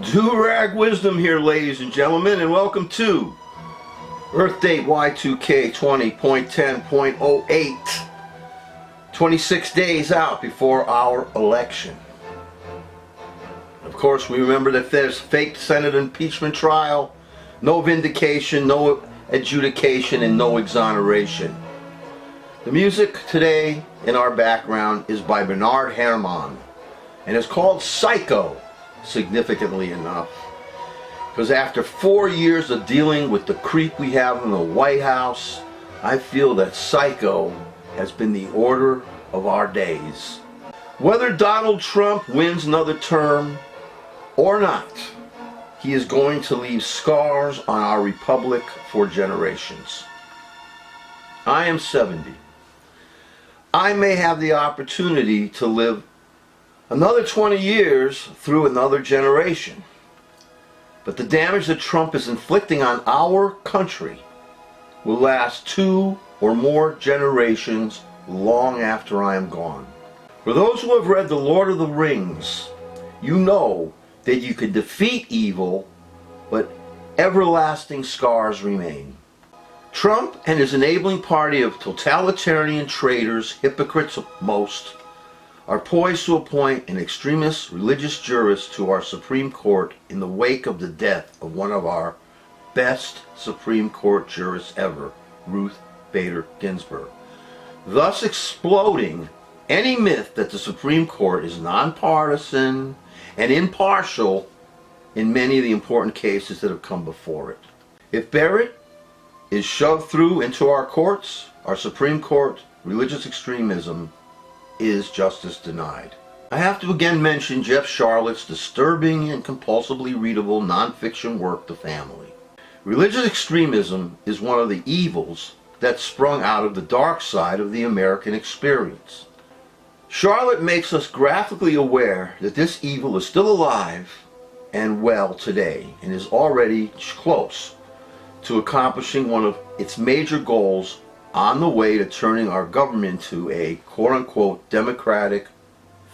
Do-rag wisdom here, ladies and gentlemen, and welcome to Earth Date Y2K 20.10.08, 26 days out before our election. Of course, we remember that there's fake Senate impeachment trial, no vindication, no adjudication, and no exoneration. The music today in our background is by Bernard Herrmann, and it's called Psycho, significantly enough, because after 4 years of dealing with the creep we have in the White House, I feel that Psycho has been the order of our days. Whether Donald Trump wins another term or not, he is going to leave scars on our republic for generations. I am 70. I may have the opportunity to live another 20 years through another generation. But the damage that Trump is inflicting on our country will last 2 or more generations long after I am gone. For those who have read The Lord of the Rings, you know that you can defeat evil, but everlasting scars remain. Trump and his enabling party of totalitarian traitors, hypocrites most, are poised to appoint an extremist religious jurist to our Supreme Court in the wake of the death of one of our best Supreme Court jurists ever, Ruth Bader Ginsburg, thus exploding any myth that the Supreme Court is nonpartisan and impartial in many of the important cases that have come before it. If Barrett is shoved through into our courts, our Supreme Court, religious extremism is justice denied. I have to again mention Jeff Sharlet's disturbing and compulsively readable nonfiction work, The Family. Religious extremism is one of the evils that sprung out of the dark side of the American experience. Charlotte makes us graphically aware that this evil is still alive and well today and is already close to accomplishing one of its major goals on the way to turning our government into a quote-unquote democratic,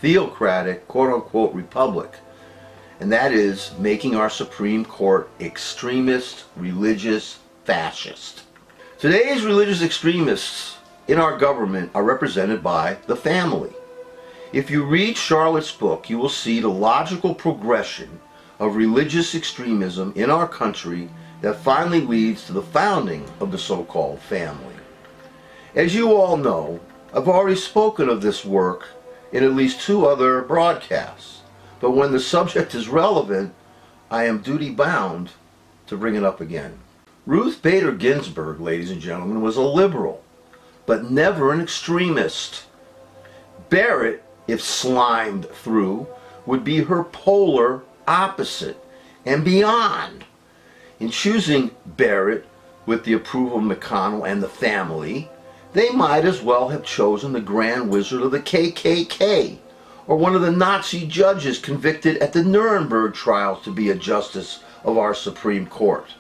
theocratic, quote-unquote republic. And that is making our Supreme Court extremist, religious, fascist. Today's religious extremists in our government are represented by the family. If you read Charlotte's book, you will see the logical progression of religious extremism in our country that finally leads to the founding of the so-called family. As you all know, I've already spoken of this work in at least 2 other broadcasts, but when the subject is relevant, I am duty-bound to bring it up again. Ruth Bader Ginsburg, ladies and gentlemen, was a liberal, but never an extremist. Barrett, if slimed through, would be her polar opposite and beyond. In choosing Barrett with the approval of McConnell and the family, they might as well have chosen the Grand Wizard of the KKK or one of the Nazi judges convicted at the Nuremberg trials to be a justice of our Supreme Court.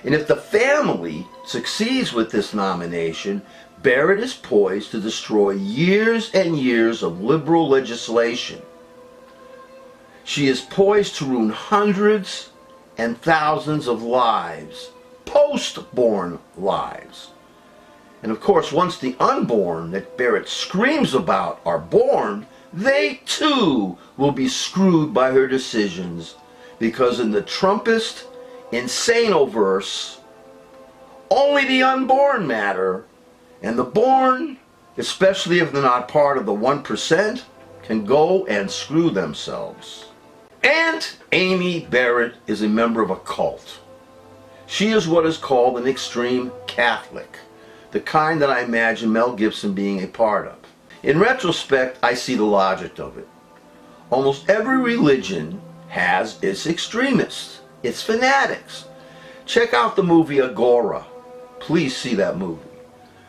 And if the family succeeds with this nomination, Barrett is poised to destroy years and years of liberal legislation. She is poised to ruin hundreds and thousands of lives, post-born lives. And of course, once the unborn that Barrett screams about are born, they too will be screwed by her decisions, because in the Trumpist insanoverse, only the unborn matter, and the born, especially if they're not part of the 1%, can go and screw themselves. Aunt Amy Barrett is a member of a cult. She is what is called an extreme Catholic, the kind that I imagine Mel Gibson being a part of. In retrospect, I see the logic of it. Almost every religion has its extremists, its fanatics. Check out the movie Agora. Please see that movie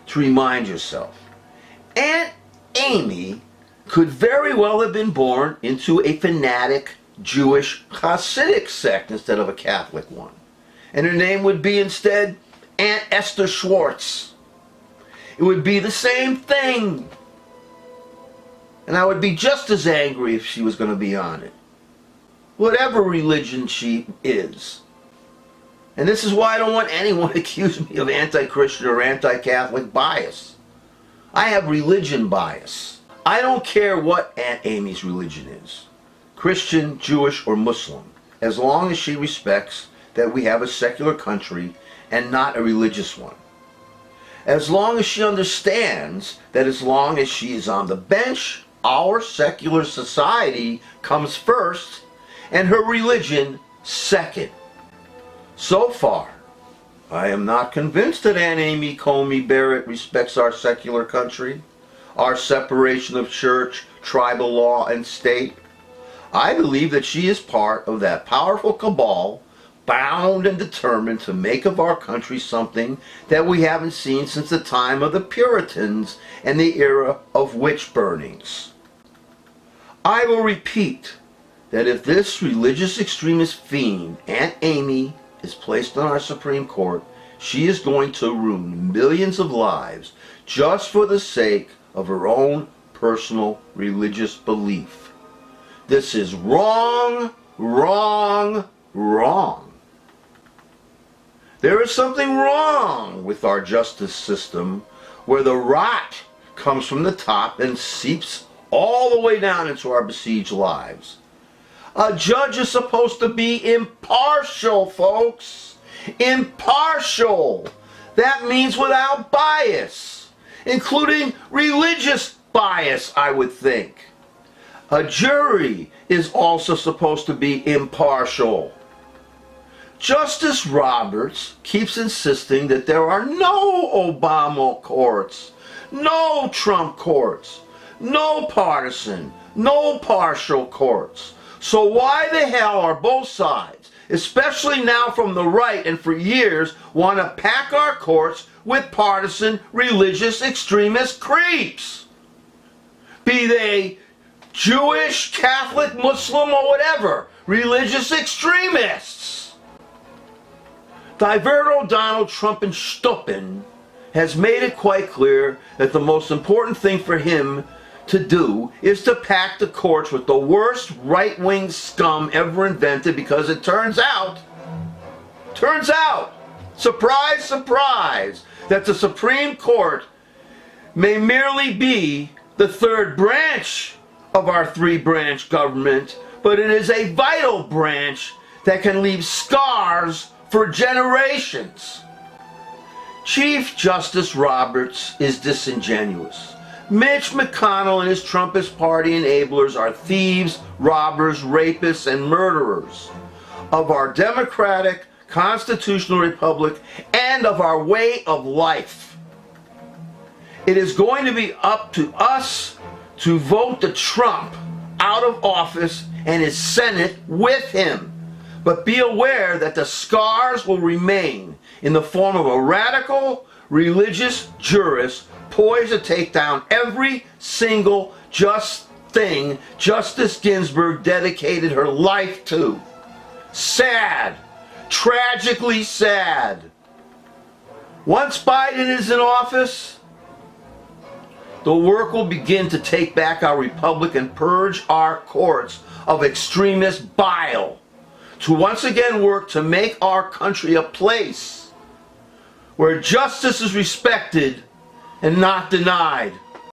to remind yourself. Aunt Amy could very well have been born into a fanatic Jewish Hasidic sect instead of a Catholic one. And her name would be instead Aunt Esther Schwartz. It would be the same thing. And I would be just as angry if she was going to be on it. whatever religion she is. And this is why I don't want anyone to accuse me of anti-Christian or anti-Catholic bias. I have religion bias. I don't care what Aunt Amy's religion is, Christian, Jewish, or Muslim, as long as she respects that we have a secular country and not a religious one. As long as she understands that as long as she is on the bench, our secular society comes first and her religion second. So far, I am not convinced that Aunt Amy Coney Barrett respects our secular country, our separation of church, tribal law, and state. I believe that she is part of that powerful cabal, bound and determined to make of our country something that we haven't seen since the time of the Puritans and the era of witch burnings. I will repeat that if this religious extremist fiend, Aunt Amy, is placed on our Supreme Court, she is going to ruin millions of lives just for the sake of her own personal religious belief. This is wrong, wrong, wrong. There is something wrong with our justice system where the rot comes from the top and seeps all the way down into our besieged lives. A judge is supposed to be impartial, folks. Impartial. That means without bias, including religious bias, I would think. A jury is also supposed to be impartial. Justice Roberts keeps insisting that there are no Obama courts, no Trump courts, no partisan, no partial courts. So why the hell are both sides, especially now from the right and for years, want to pack our courts with partisan religious extremist creeps? Be they Jewish, Catholic, Muslim, or whatever, religious extremists. Diverto Donald Trumpenstuppen has made it quite clear that the most important thing for him to do is to pack the courts with the worst right-wing scum ever invented, because it turns out, surprise, surprise, that the Supreme Court may merely be the third branch of our three-branch government, but it is a vital branch that can leave scars for generations. Chief Justice Roberts is disingenuous. Mitch McConnell and his Trumpist party enablers are thieves, robbers, rapists, and murderers of our democratic, constitutional republic and of our way of life. It is going to be up to us to vote the Trump out of office and his Senate with him. But be aware that the scars will remain in the form of a radical religious jurist poised to take down every single just thing Justice Ginsburg dedicated her life to. Sad. Tragically sad. Once Biden is in office, the work will begin to take back our republic and purge our courts of extremist bile, to once again work to make our country a place where justice is respected and not denied.